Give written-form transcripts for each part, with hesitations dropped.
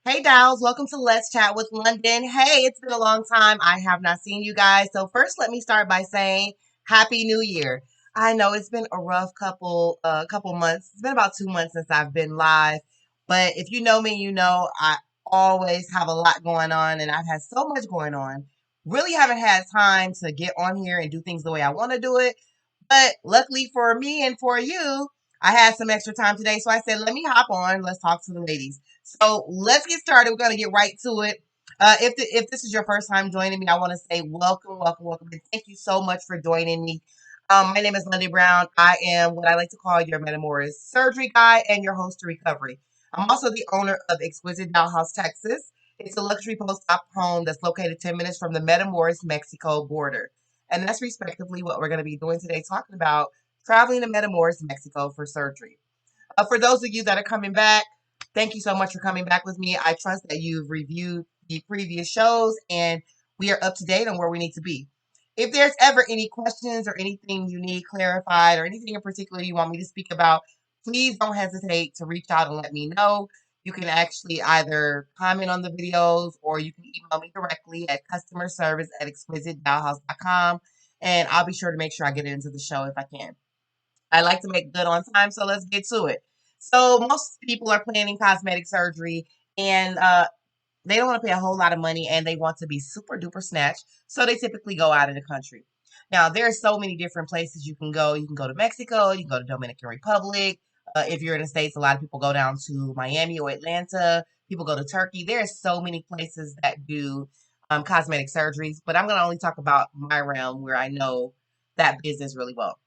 Hey, Dolls, welcome to Let's Chat with Londyn. Hey, it's been a long time. I have not seen you guys. So, first, let me start by saying Happy New Year. I know it's been a rough couple months. It's been about 2 months since I've been live. But if you know me, you know I always have a lot going on, and I've had so much going on. Really haven't had time to get on here and do things the way I want to do it. But luckily for me and for you, I had some extra time today. So I said, let me hop on. Let's talk to the ladies. So let's get started. We're going to get right to it. If this is your first time joining me, I want to say welcome, welcome, welcome. And thank you so much for joining me. My name is Lundyn Brown. I am what I like to call your Matamoros surgery guy and your host to recovery. I'm also the owner of Exquisite Dollhouse, Texas. It's a luxury post-op home that's located 10 minutes from the Matamoros, Mexico border. And that's respectively what we're going to be doing today, talking about traveling to Matamoros, Mexico for surgery. For those of you that are coming back, thank you so much for coming back with me. I trust that you've reviewed the previous shows and we are up to date on where we need to be. If there's ever any questions or anything you need clarified or anything in particular you want me to speak about, please don't hesitate to reach out and let me know. You can actually either comment on the videos or you can email me directly at customerservice@exquisitedollhouse.com and I'll be sure to make sure I get it into the show if I can. I like to make good on time, so let's get to it. So most people are planning cosmetic surgery and they don't want to pay a whole lot of money and they want to be super duper snatched. So they typically go out of the country. Now, there are so many different places you can go. You can go to Mexico, you can go to Dominican Republic. If you're in the States, a lot of people go down to Miami or Atlanta. People go to Turkey. There are so many places that do cosmetic surgeries, but I'm going to only talk about my realm where I know that business really well.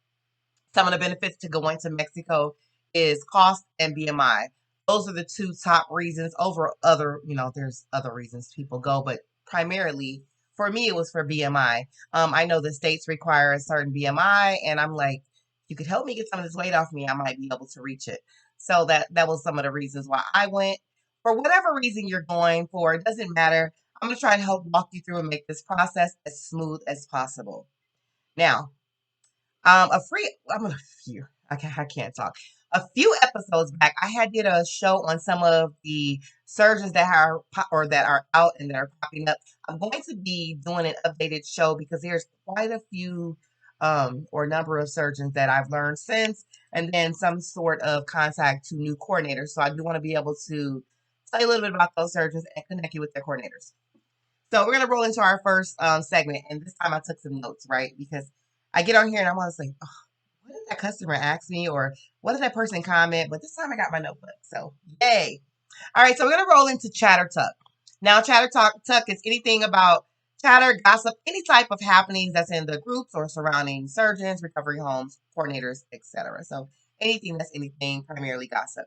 Some of the benefits to going to Mexico is cost and BMI. Those are the two top reasons over other, there's other reasons people go, but primarily for me, it was for BMI. I know the states require a certain BMI, and I'm like, you could help me get some of this weight off me, I might be able to reach it. So that was some of the reasons why I went. For whatever reason you're going for, it doesn't matter. I'm going to try to help walk you through and make this process as smooth as possible. Now, a free, I'm a few, I can't talk. A few episodes back, I had did a show on some of the surgeons that are or that are out and that are popping up. I'm going to be doing an updated show because there's quite a few or number of surgeons that I've learned since, and then some sort of contact to new coordinators. So I do want to be able to tell you a little bit about those surgeons and connect you with their coordinators. So we're gonna roll into our first segment, and this time I took some notes, right? Because I get on here and I'm always like, oh, what did that customer ask me, or what did that person comment? But this time I got my notebook, so yay! All right, so we're gonna roll into Chatter Tuck. Now, Chatter Tuck is anything about chatter, gossip, any type of happenings that's in the groups or surrounding surgeons, recovery homes, coordinators, etc. So anything that's anything, primarily gossip.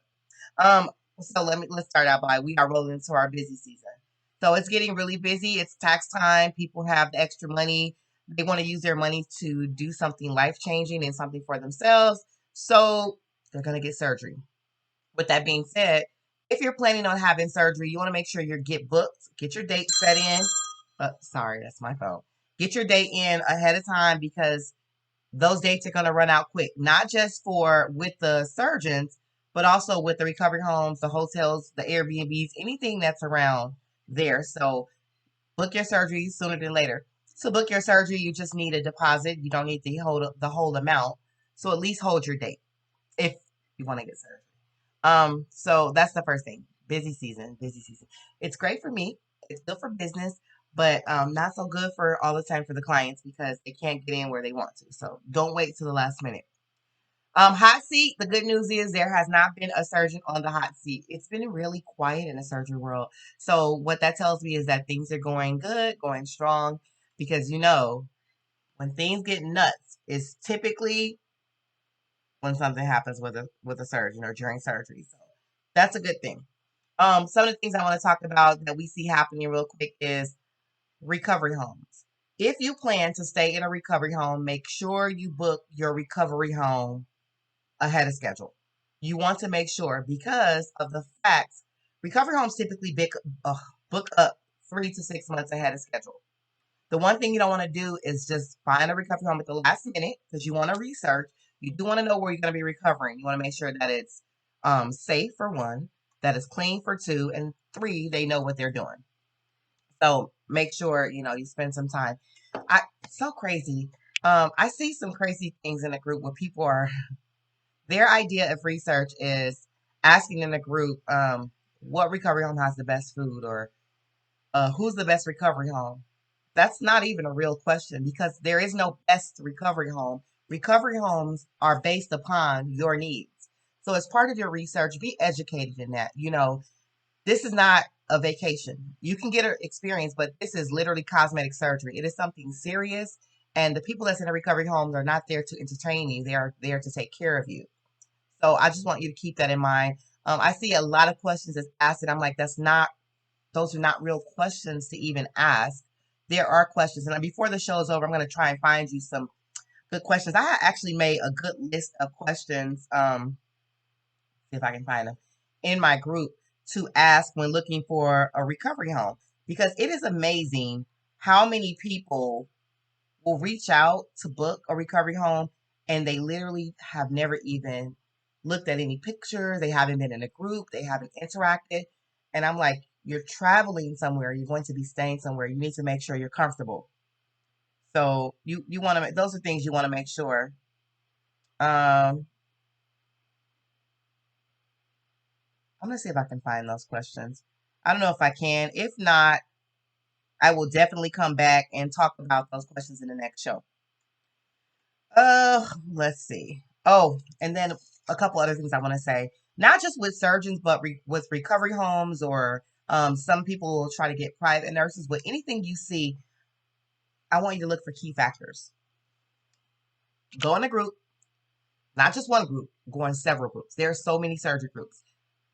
Um, so let's start out by we are rolling into our busy season. So it's getting really busy. It's tax time. People have the extra money. They want to use their money to do something life changing and something for themselves. So they're going to get surgery. With that being said, if you're planning on having surgery, you want to make sure you get booked, get your date set in. Sorry, that's my phone. Get your date in ahead of time because those dates are going to run out quick, not just for with the surgeons, but also with the recovery homes, the hotels, the Airbnbs, anything that's around there. So book your surgery sooner than later. To book your surgery, you just need a deposit. You don't need the whole amount. So at least hold your date if you want to get surgery. So that's the first thing. Busy season, busy season. It's great for me. It's good for business, but not so good for all the time for the clients because they can't get in where they want to. So don't wait till the last minute. Hot seat. The good news is there has not been a surgeon on the hot seat. It's been really quiet in the surgery world. So what that tells me is that things are going good, going strong, because when things get nuts, it's typically when something happens with a surgeon or during surgery. So that's a good thing. Some of the things I want to talk about that we see happening real quick is recovery homes. If you plan to stay in a recovery home, make sure you book your recovery home ahead of schedule. You want to make sure because of the facts, recovery homes typically book up 3 to 6 months ahead of schedule. The one thing you don't want to do is just find a recovery home at the last minute because you want to research. You do want to know where you're going to be recovering. You want to make sure that it's safe for one, that it's clean for two, and 3, they know what they're doing. So make sure, you spend some time. So crazy. I see some crazy things in a group where people are, their idea of research is asking in a group, what recovery home has the best food, or who's the best recovery home. That's not even a real question, because there is no best recovery home. Recovery homes are based upon your needs. So as part of your research, be educated in that. This is not a vacation. You can get an experience, but this is literally cosmetic surgery. It is something serious. And the people that's in the recovery homes are not there to entertain you. They are there to take care of you. So I just want you to keep that in mind. I see a lot of questions that's asked, and I'm like, those are not real questions to even ask. There are questions. And before the show is over, I'm going to try and find you some good questions. I actually made a good list of questions. See if I can find them in my group to ask when looking for a recovery home, because it is amazing how many people will reach out to book a recovery home and they literally have never even looked at any pictures. They haven't been in a group. They haven't interacted. And I'm like, you're traveling somewhere. You're going to be staying somewhere. You need to make sure you're comfortable. So you want to, those are things you want to make sure. I'm going to see if I can find those questions. I don't know if I can. If not, I will definitely come back and talk about those questions in the next show. Let's see. Oh, and then a couple other things I want to say. Not just with surgeons, but with recovery homes, or some people will try to get private nurses. But anything you see, I want you to look for key factors. Go in a group, not just one group, go in several groups. There are so many surgery groups.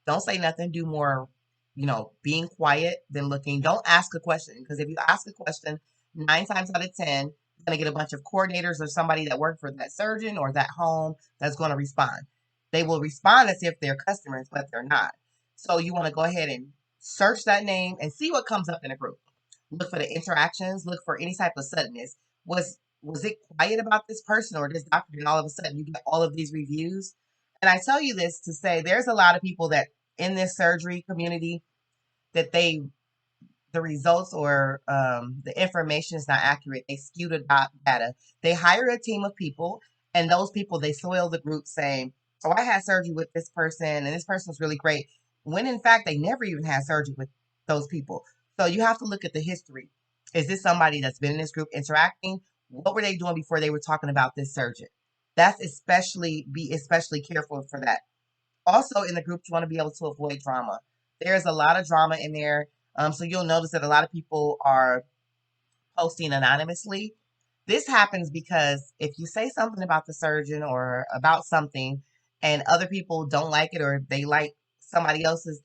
Don't say nothing. Do more, being quiet than looking. Don't ask a question, because if you ask a question, 9 times out of 10, you're going to get a bunch of coordinators or somebody that work for that surgeon or that home that's going to respond. They will respond as if they're customers, but they're not. So you want to go ahead and search that name and see what comes up in a group. Look for the interactions. Look for any type of suddenness. Was it quiet about this person or this doctor, and all of a sudden you get all of these reviews? And I tell you this to say there's a lot of people that in this surgery community that the results or the information is not accurate. They skew the data. They hire a team of people, and those people, they soil the group saying, oh, I had surgery with this person and this person was really great, when in fact they never even had surgery with those people. So you have to look at the history. Is this somebody that's been in this group interacting? What were they doing before they were talking about this surgeon? Be especially careful for that. Also, in the group, you want to be able to avoid drama. There's a lot of drama in there. So you'll notice that a lot of people are posting anonymously. This happens because if you say something about the surgeon or about something and other people don't like it, or they like somebody else's,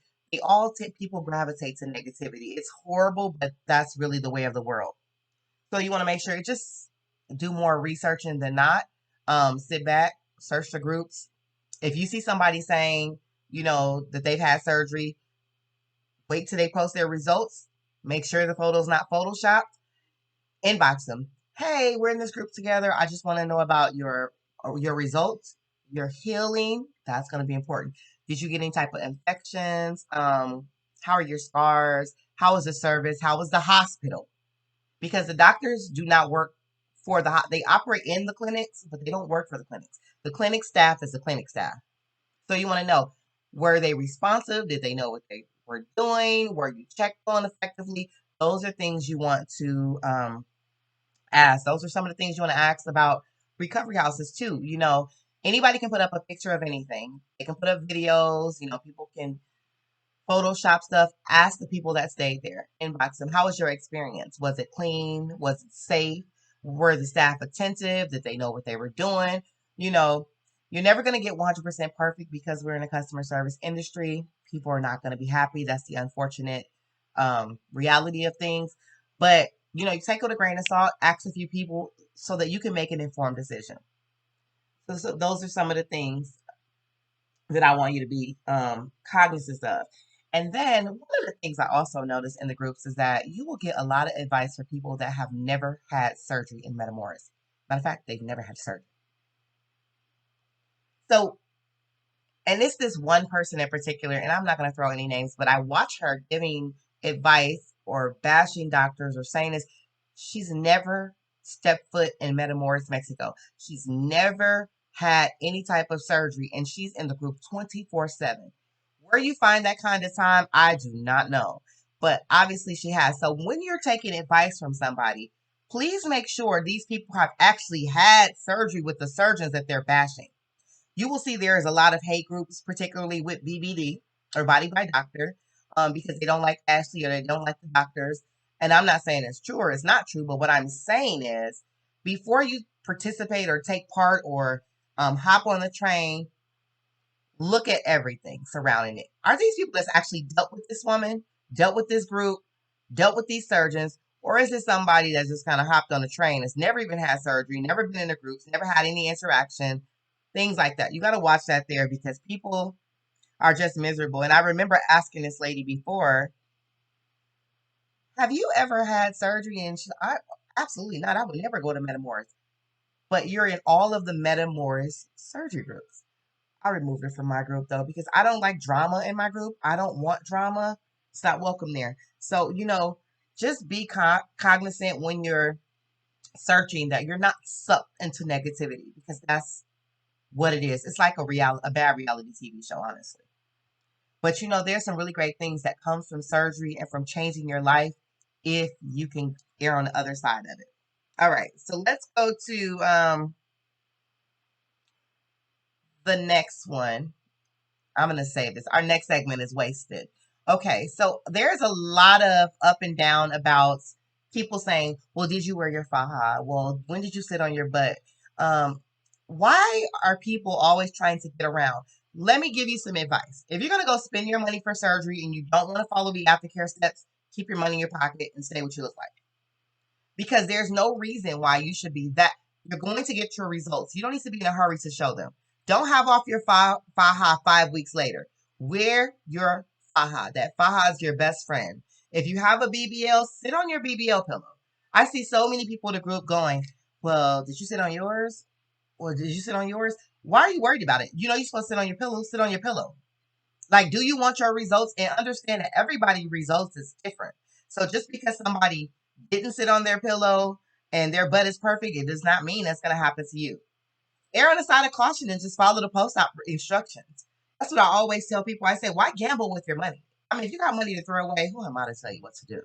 people gravitate to negativity. It's horrible, but that's really the way of the world. So you want to make sure you just do more researching than not. Sit back, search the groups. If you see somebody saying, that they've had surgery, wait till they post their results. Make sure the photo's not photoshopped. Inbox them. Hey, we're in this group together. I just want to know about your results, your healing. That's going to be important. Did you get any type of infections? How are your scars? How was the service? How was the hospital? Because the doctors do not work for they operate in the clinics, but they don't work for the clinics. The clinic staff is the clinic staff. So you want to know, were they responsive? Did they know what they were doing? Were you checked on effectively? Those are things you want to ask. Those are some of the things you want to ask about recovery houses too. Anybody can put up a picture of anything. They can put up videos. People can Photoshop stuff. Ask the people that stayed there. Inbox them. How was your experience? Was it clean? Was it safe? Were the staff attentive? Did they know what they were doing? You know, you're never going to get 100% perfect, because we're in a customer service industry. People are not going to be happy. That's the unfortunate reality of things. But, you take it with a grain of salt. Ask a few people so that you can make an informed decision. So those are some of the things that I want you to be cognizant of. And then one of the things I also notice in the groups is that you will get a lot of advice for people that have never had surgery in Matamoros. Matter of fact, they've never had surgery. So, And it's this one person in particular, and I'm not going to throw any names, but I watch her giving advice or bashing doctors or saying this. She's never stepped foot in Matamoros, Mexico. She's never had any type of surgery, and she's in the group 24/7. Where you find that kind of time, I do not know. But obviously she has. So when you're taking advice from somebody, please make sure these people have actually had surgery with the surgeons that they're bashing. You will see there is a lot of hate groups, particularly with BBD or Body by Doctor, because they don't like Ashley or they don't like the doctors. And I'm not saying it's true or it's not true, but what I'm saying is before you participate or take part or hop on the train, look at everything surrounding it. Are these people that's actually dealt with this woman, dealt with this group, dealt with these surgeons, or is it somebody that just kind of hopped on the train, that's never even had surgery, never been in the groups, never had any interaction, things like that? You got to watch that there because people are just miserable. And I remember asking this lady before, have you ever had surgery? And I absolutely not. I would never go to Matamoros. But you're in all of the Matamoros surgery groups. I removed her from my group though because I don't like drama in my group. I don't want drama. It's not welcome there. So, just be cognizant when you're searching that you're not sucked into negativity because that's what it is. It's like a bad reality TV show, honestly. But there's some really great things that comes from surgery and from changing your life if you can err on the other side of it. All right, so let's go to the next one. I'm going to save this. Our next segment is wasted. Okay, so there's a lot of up and down about people saying, well, did you wear your faja? Well, when did you sit on your butt? Um, why are people always trying to get around? Let me give you some advice. If you're going to go spend your money for surgery and you don't want to follow the aftercare steps, keep your money in your pocket and stay what you look like. Because there's no reason why you should be that. You're going to get your results. You don't need to be in a hurry to show them. Don't have off your faja 5 weeks later. Wear your faja. That faja is your best friend. If you have a BBL, sit on your BBL pillow. I see so many people in the group going, well, did you sit on yours? Or did you sit on yours? Why are you worried about it? You're supposed to sit on your pillow. Sit on your pillow. Like, do you want your results? And understand that everybody's results is different. So just because somebody didn't sit on their pillow and their butt is perfect, it does not mean that's going to happen to you. Err on the side of caution and just follow the post-op instructions. That's what I always tell people. I say, why gamble with your money? I mean, if you got money to throw away, who am I to tell you what to do?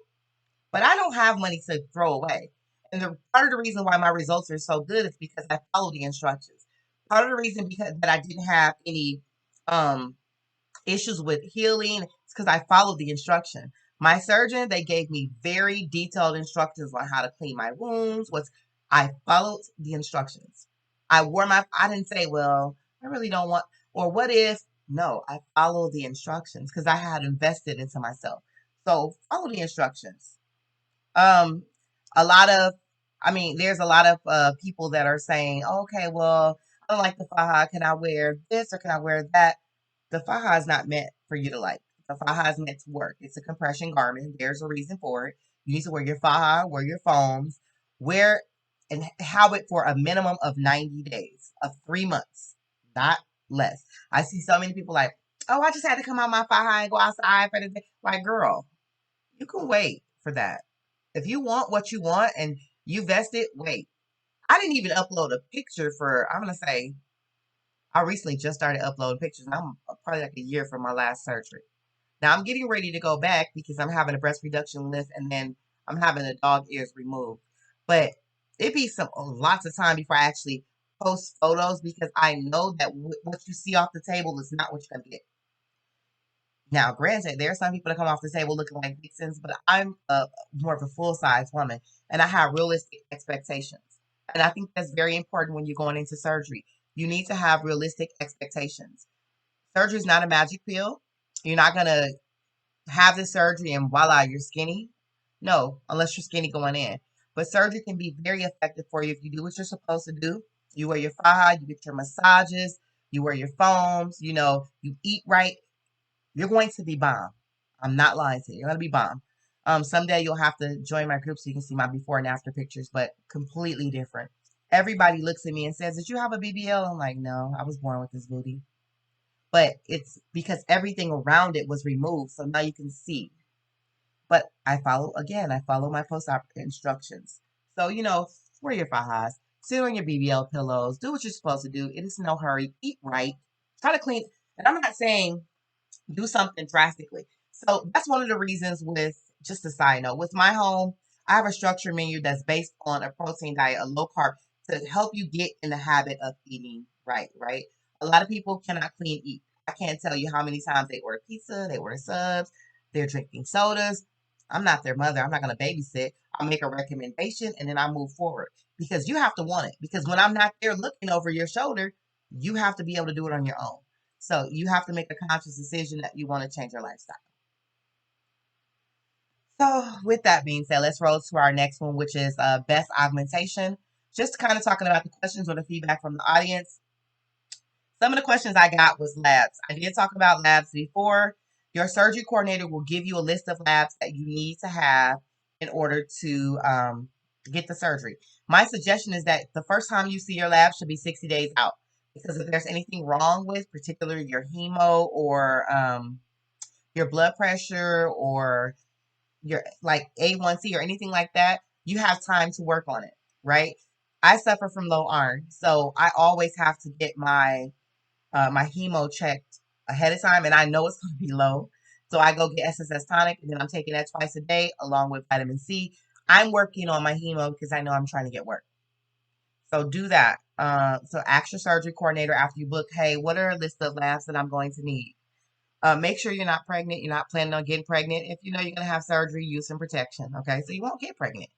But I don't have money to throw away. And part of the reason why my results are so good is because I follow the instructions. Part of the reason that I didn't have any issues with healing, it's because I followed the instruction. My surgeon, they gave me very detailed instructions on how to clean my wounds. I followed the instructions. I didn't say, well, I really don't want, or what if, no, I followed the instructions because I had invested into myself. So follow the instructions. Um, a lot of, there's a lot of people that are saying, oh, okay, well, I don't like the faja. Can I wear this or can I wear that? The faja is not meant for you to like. The faja is meant to work. It's a compression garment. There's a reason for it. You need to wear your faja, wear your foams, wear and have it for a minimum of 90 days, of 3 months, not less. I see so many people like, oh, I just had to come out my faja and go outside for the day. Like, girl, you can wait for that. If you want what you want and you vested, wait. I didn't even upload a picture for, I'm going to say, I recently just started uploading pictures. And I'm probably like a year from my last surgery. Now I'm getting ready to go back because I'm having a breast reduction lift and then I'm having the dog ears removed. But it'd be lots of time before I actually post photos because I know that what you see off the table is not what you're going to get. Now, granted, there are some people that come off the table looking like vixens, but I'm more of a full-size woman, and I have realistic expectations. And I think that's very important when you're going into surgery. You need to have realistic expectations. Surgery is not a magic pill. You're not going to have the surgery and voila, you're skinny. No, unless you're skinny going in. But surgery can be very effective for you if you do what you're supposed to do. You wear your faja, you get your massages, you wear your foams, you eat right. You're going to be bomb. I'm not lying to you. You're going to be bomb. Someday you'll have to join my group so you can see my before and after pictures, but completely different. Everybody looks at me and says, did you have a BBL? I'm like, no, I was born with this booty. but it's because everything around it was removed. So now you can see. But I follow my post-op instructions. So, wear your fajas, sit on your BBL pillows, do what you're supposed to do. It is no hurry. Eat right. Try to clean. And I'm not saying do something drastically. So that's one of the reasons with, just a side note, with my home, I have a structured menu that's based on a protein diet, a low carb, to help you get in the habit of eating right, right? A lot of people cannot clean eat. I can't tell you how many times they order pizza, they order subs, they're drinking sodas. I'm not their mother. I'm not going to babysit. I'll make a recommendation and then I'll move forward because you have to want it. Because when I'm not there looking over your shoulder, you have to be able to do it on your own. So you have to make a conscious decision that you want to change your lifestyle. So with that being said, let's roll to our next one, which is best augmentation. Just kind of talking about the questions or the feedback from the audience. Some of the questions I got was labs. I did talk about labs before. Your surgery coordinator will give you a list of labs that you need to have in order to get the surgery. My suggestion is that the first time you see your lab should be 60 days out. Because if there's anything wrong with, particularly your hemo or your blood pressure or your like A1C or anything like that, you have time to work on it, right? I suffer from low iron, so I always have to get my hemo checked ahead of time, and I know it's going to be low. So I go get SSS tonic, and then I'm taking that twice a day along with vitamin C. I'm working on my hemo because I know I'm trying to get work. So do that. So ask your surgery coordinator after you book, hey, what are a list of labs that I'm going to need? Make sure you're not pregnant. You're not planning on getting pregnant. If you know you're going to have surgery, use some protection. Okay. So you won't get pregnant.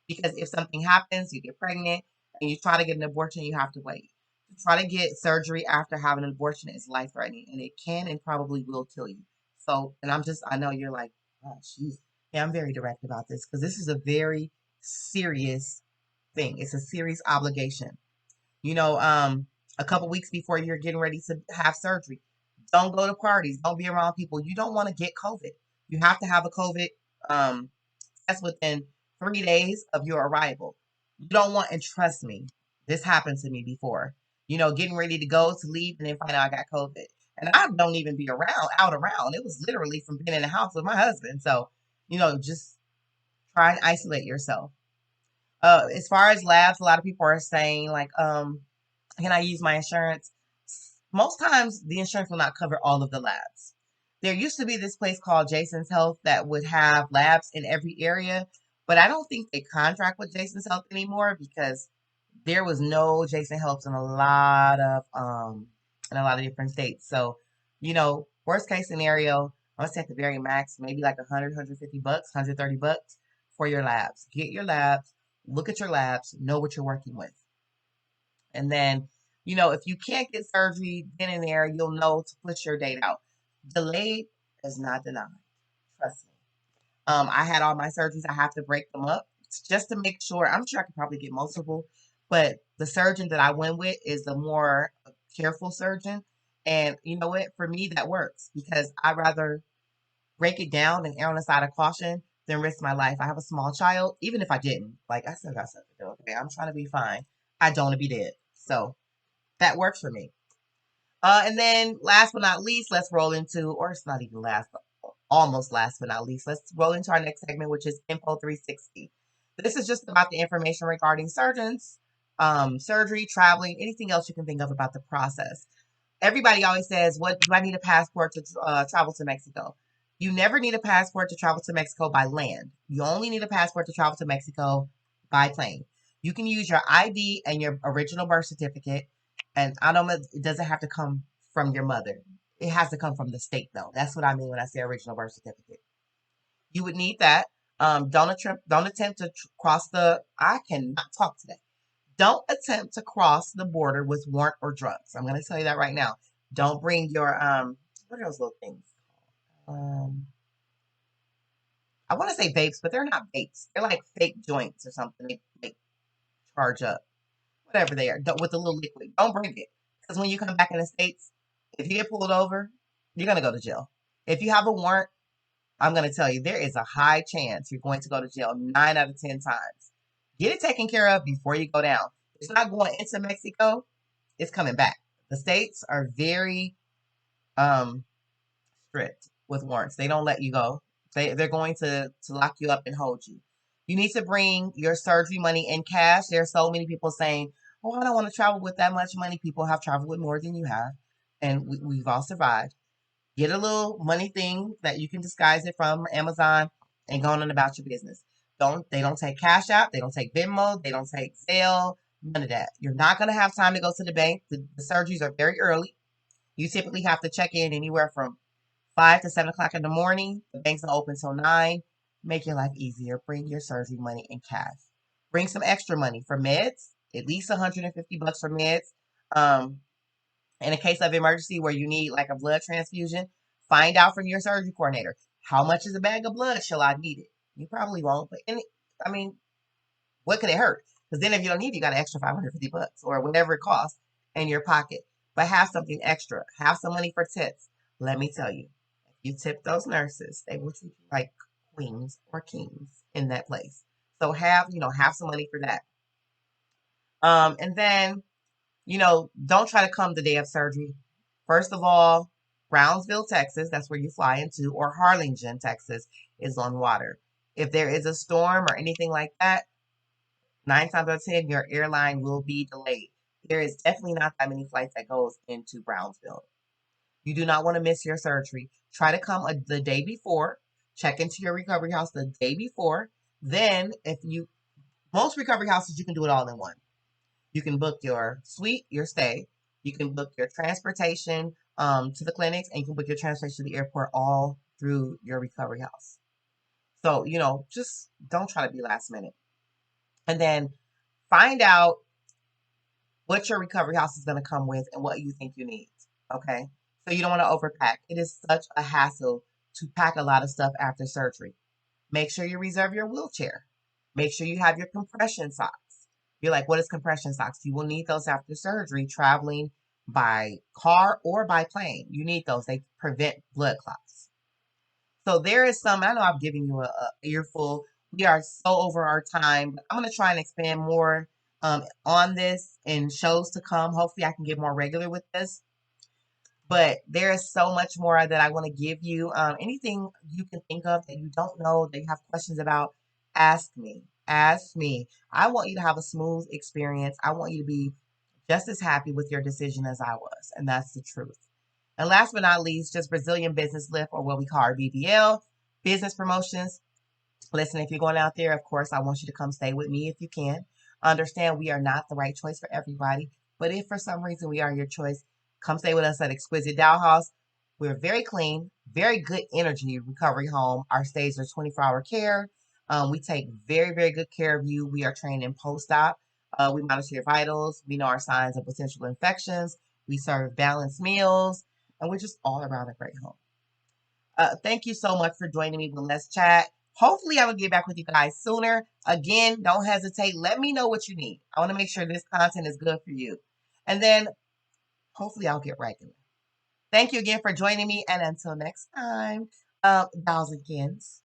Because if something happens, you get pregnant and you try to get an abortion, you have to wait. To try to get surgery after having an abortion is life threatening and it can and probably will kill you. So, and I know you're like, oh, jeez. Yeah, I'm very direct about this because this is a very serious thing. It's a serious obligation. You know, a couple weeks before you're getting ready to have surgery, don't go to parties. Don't be around people. You don't want to get COVID. You have to have a COVID um, test within 3 days of your arrival. You don't want, and trust me, this happened to me before. Getting ready to go to leave and then find out I got COVID. And I don't even be out around. It was literally from being in the house with my husband. So, just try and isolate yourself. As far as labs, a lot of people are saying like, can I use my insurance? Most times the insurance will not cover all of the labs. There used to be this place called Jason's Health that would have labs in every area, but I don't think they contract with Jason's Health anymore because there was no Jason Health in a lot of different states. So, worst case scenario, I'm gonna say at the very max, maybe like 100, $150, $130 for your labs. Get your labs, look at your labs, know what you're working with. And then, if you can't get surgery then and there, you'll know to push your date out. Delayed is not denied. Trust me. I had all my surgeries. I have to break them up just to make sure. I'm sure I could probably get multiple, but the surgeon that I went with is the more careful surgeon. And you know what? For me, that works because I'd rather break it down and err on the side of caution than risk my life. I have a small child. Even if I didn't, like I still got stuff to do. Okay, I'm trying to be fine. I don't want to be dead. So that works for me. And then last but not least, let's roll into, or it's not even last, but almost last but not least, let's roll into our next segment, which is Info 360. This is just about the information regarding surgeons, surgery, traveling, anything else you can think of about the process. Everybody always says, what do I need a passport to travel to Mexico? You never need a passport to travel to Mexico by land. You only need a passport to travel to Mexico by plane. You can use your ID and your original birth certificate. And I don't know, it doesn't have to come from your mother. It has to come from the state, though. That's what I mean when I say original birth certificate. You would need that. Don't attempt to cross the. I cannot talk today. Don't attempt to cross the border with warrant or drugs. I'm going to tell you that right now. Don't bring your what are those little things? I want to say vapes, but they're not vapes. They're like fake joints or something. They charge up, whatever they are, with the little liquid. Don't bring it because when you come back in the States, if you get pulled over, you're going to go to jail. If you have a warrant, I'm going to tell you there is a high chance you're going to go to jail 9 out of 10 times. Get it taken care of before you go down. It's not going into Mexico. It's coming back. The states are very um, strict with warrants. They don't let you go. They're going to lock you up and hold you. You need to bring your surgery money in cash. There are so many people saying, "Oh, I don't want to travel with that much money." People have traveled with more than you have, and we've all survived. Get a little money thing that you can disguise it from Amazon and go on about your business. They don't take Cash App, they don't take Venmo, they don't take Zelle, none of that. You're not gonna have time to go to the bank. The surgeries are very early. You typically have to check in anywhere from 5 to 7 o'clock in the morning. The banks don't open till 9. Make your life easier. Bring your surgery money in cash. Bring some extra money for meds, at least $150 for meds. Um, in a case of emergency where you need like a blood transfusion, find out from your surgery coordinator how much is a bag of blood. Shall I need it? You probably won't, but I mean, what could it hurt? Because then if you don't need it, you got an extra $550 or whatever it costs in your pocket. But have something extra. Have some money for tips. Let me tell you, if you tip those nurses, they will treat you like queens or kings in that place. So have some money for that. And then don't try to come the day of surgery. First of all, Brownsville, Texas, that's where you fly into, or Harlingen, Texas, is on water. If there is a storm or anything like that, 9 times out of 10, your airline will be delayed. There is definitely not that many flights that goes into Brownsville. You do not want to miss your surgery. Try to come the day before. Check into your recovery house the day before. Then, most recovery houses, you can do it all in one. You can book your suite, your stay. You can book your transportation to the clinics, and you can book your transportation to the airport all through your recovery house. So, just don't try to be last minute. And then find out what your recovery house is going to come with and what you think you need. Okay. So you don't want to overpack. It is such a hassle to pack a lot of stuff after surgery. Make sure you reserve your wheelchair. Make sure you have your compression socks. You're like, what is compression socks? You will need those after surgery, traveling by car or by plane. You need those. They prevent blood clots. So there is I know I've given you a earful. We are so over our time, but I'm going to try and expand more on this in shows to come. Hopefully I can get more regular with this. But there is so much more that I want to give you. Anything you can think of that you don't know, that you have questions about, ask me. Ask me. I want you to have a smooth experience. I want you to be just as happy with your decision as I was. And that's the truth. And last but not least, just Brazilian business lift, or what we call our BBL, business promotions. Listen, if you're going out there, of course, I want you to come stay with me if you can. Understand we are not the right choice for everybody, but if for some reason we are your choice, come stay with us at Exquisite Dow House. We're very clean, very good energy recovery home. Our stays are 24-hour care. We take very, very good care of you. We are trained in post-op. We monitor your vitals. We know our signs of potential infections. We serve balanced meals, and we're just all around a great home. Thank you so much for joining me with Let's Chat. Hopefully, I will get back with you guys sooner. Again, don't hesitate. Let me know what you need. I want to make sure this content is good for you. And then hopefully, I'll get regular. Thank you again for joining me. And until next time, dolls and kins.